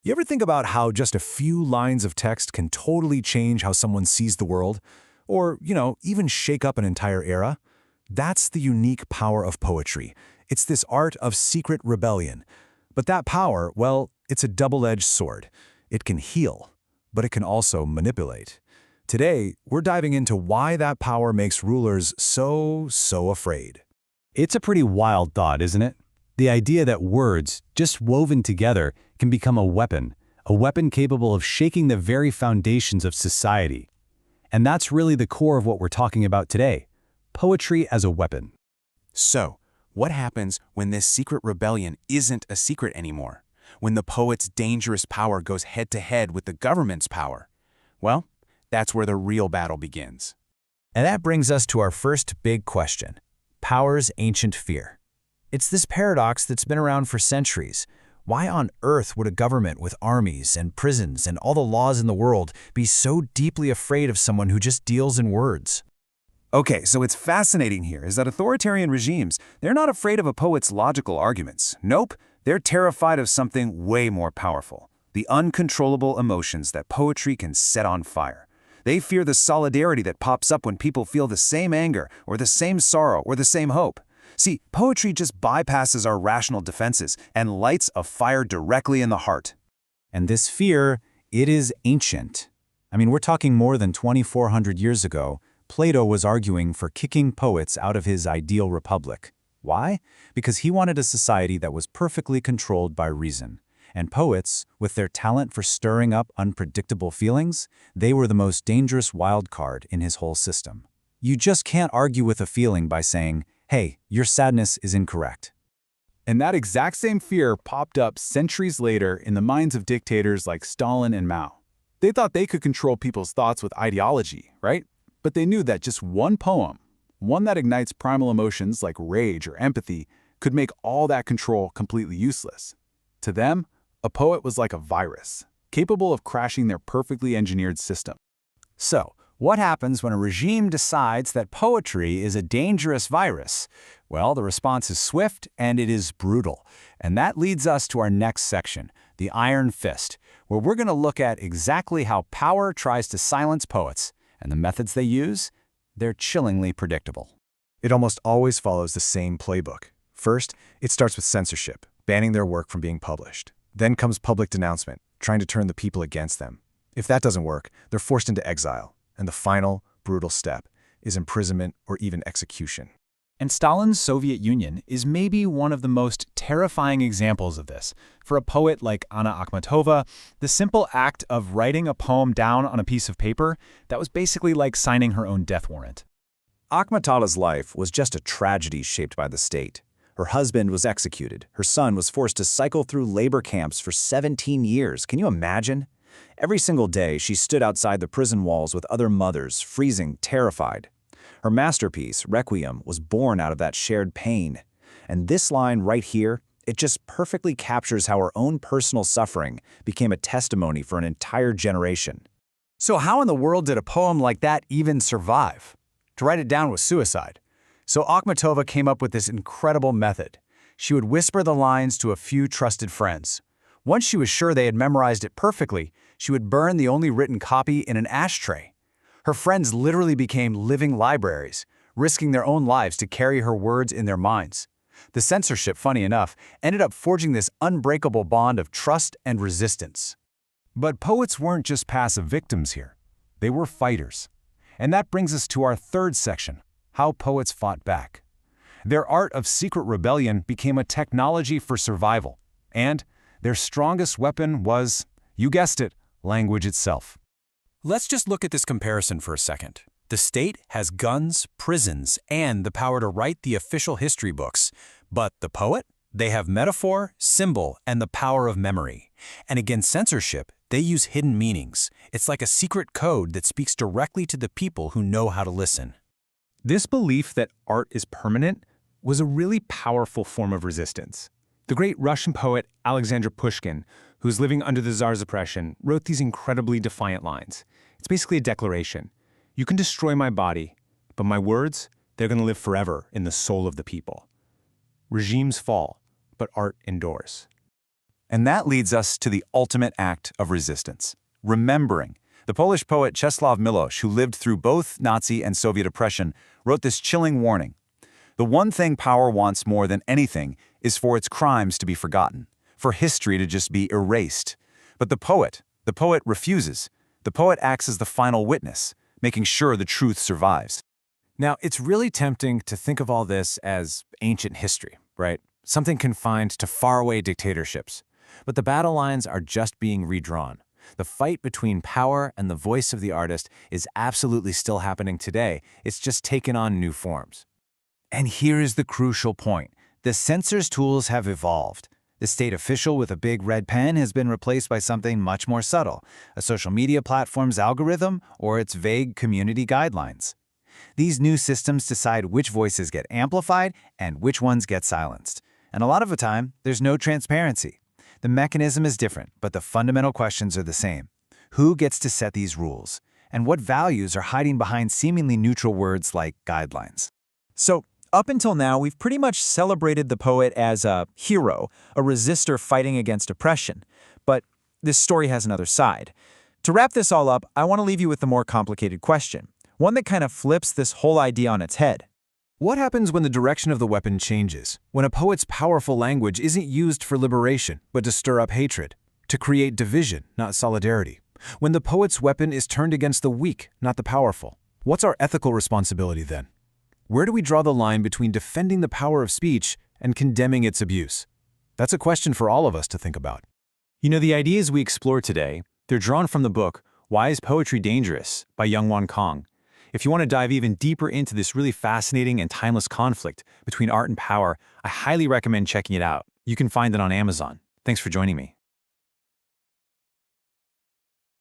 You ever think about how just a few lines of text can totally change how someone sees the world? Or, even shake up an entire era? That's the unique power of poetry. It's this art of secret rebellion. But that power, well, it's a double-edged sword. It can heal, but it can also manipulate. Today, we're diving into why that power makes rulers so afraid. It's a pretty wild thought, isn't it? The idea that words, just woven together, can become a weapon capable of shaking the very foundations of society. And that's really the core of what we're talking about today, poetry as a weapon. So, what happens when this secret rebellion isn't a secret anymore? When the poet's dangerous power goes head-to-head with the government's power? Well, that's where the real battle begins. And that brings us to our first big question: power's ancient fear. It's this paradox that's been around for centuries. Why on earth would a government with armies and prisons and all the laws in the world be so deeply afraid of someone who just deals in words? Okay, so what's fascinating here is that authoritarian regimes, they're not afraid of a poet's logical arguments. Nope, they're terrified of something way more powerful: the uncontrollable emotions that poetry can set on fire. They fear the solidarity that pops up when people feel the same anger or the same sorrow or the same hope. See, poetry just bypasses our rational defenses and lights a fire directly in the heart. And this fear, it is ancient. We're talking more than 2,400 years ago. Plato was arguing for kicking poets out of his ideal republic. Why? Because he wanted a society that was perfectly controlled by reason. And poets, with their talent for stirring up unpredictable feelings, they were the most dangerous wild card in his whole system. You just can't argue with a feeling by saying, "Hey, your sadness is incorrect." And that exact same fear popped up centuries later in the minds of dictators like Stalin and Mao. They thought they could control people's thoughts with ideology, right? But they knew that just one poem, one that ignites primal emotions like rage or empathy, could make all that control completely useless. To them, a poet was like a virus, capable of crashing their perfectly engineered system. So, what happens when a regime decides that poetry is a dangerous virus? Well, the response is swift and it is brutal. And that leads us to our next section, the Iron Fist, where we're going to look at exactly how power tries to silence poets, and the methods they use, they're chillingly predictable. It almost always follows the same playbook. First, it starts with censorship, banning their work from being published. Then comes public denouncement, trying to turn the people against them. If that doesn't work, they're forced into exile. And the final, brutal step is imprisonment or even execution. And Stalin's Soviet Union is maybe one of the most terrifying examples of this. For a poet like Anna Akhmatova, the simple act of writing a poem down on a piece of paper, that was basically like signing her own death warrant. Akhmatova's life was just a tragedy shaped by the state. Her husband was executed. Her son was forced to cycle through labor camps for 17 years. Can you imagine? Every single day, she stood outside the prison walls with other mothers, freezing, terrified. Her masterpiece, Requiem, was born out of that shared pain. And this line right here, it just perfectly captures how her own personal suffering became a testimony for an entire generation. So how in the world did a poem like that even survive? To write it down was suicide. So Akhmatova came up with this incredible method. She would whisper the lines to a few trusted friends. Once she was sure they had memorized it perfectly, she would burn the only written copy in an ashtray. Her friends literally became living libraries, risking their own lives to carry her words in their minds. The censorship, funny enough, ended up forging this unbreakable bond of trust and resistance. But poets weren't just passive victims here. They were fighters. And that brings us to our third section: how poets fought back. Their art of secret rebellion became a technology for survival. And their strongest weapon was, you guessed it, language itself. Let's just look at this comparison for a second. The state has guns, prisons, and the power to write the official history books. But the poet? They have metaphor, symbol, and the power of memory. And against censorship, they use hidden meanings. It's like a secret code that speaks directly to the people who know how to listen. This belief that art is permanent was a really powerful form of resistance. The great Russian poet Alexander Pushkin, who's living under the Tsar's oppression, wrote these incredibly defiant lines. It's basically a declaration. You can destroy my body, but my words, they're going to live forever in the soul of the people. Regimes fall, but art endures. And that leads us to the ultimate act of resistance: remembering. The Polish poet Czesław Miłosz, who lived through both Nazi and Soviet oppression, wrote this chilling warning. The one thing power wants more than anything is for its crimes to be forgotten, for history to just be erased. But the poet refuses. The poet acts as the final witness, making sure the truth survives. Now, it's really tempting to think of all this as ancient history, right? Something confined to faraway dictatorships. But the battle lines are just being redrawn. The fight between power and the voice of the artist is absolutely still happening today. It's just taken on new forms. And here is the crucial point. The censor's tools have evolved. The state official with a big red pen has been replaced by something much more subtle, a social media platform's algorithm or its vague community guidelines. These new systems decide which voices get amplified and which ones get silenced. And a lot of the time, there's no transparency. The mechanism is different, but the fundamental questions are the same. Who gets to set these rules? And what values are hiding behind seemingly neutral words like guidelines? So, up until now, we've pretty much celebrated the poet as a hero, a resistor fighting against oppression. But this story has another side. To wrap this all up, I want to leave you with the more complicated question, one that kind of flips this whole idea on its head. What happens when the direction of the weapon changes? When a poet's powerful language isn't used for liberation, but to stir up hatred, to create division, not solidarity? When the poet's weapon is turned against the weak, not the powerful? What's our ethical responsibility then? Where do we draw the line between defending the power of speech and condemning its abuse? That's a question for all of us to think about. You know, the ideas we explore today, they're drawn from the book Why is Poetry Dangerous by Youngwon Kong. If you want to dive even deeper into this really fascinating and timeless conflict between art and power, I highly recommend checking it out. You can find it on Amazon. Thanks for joining me.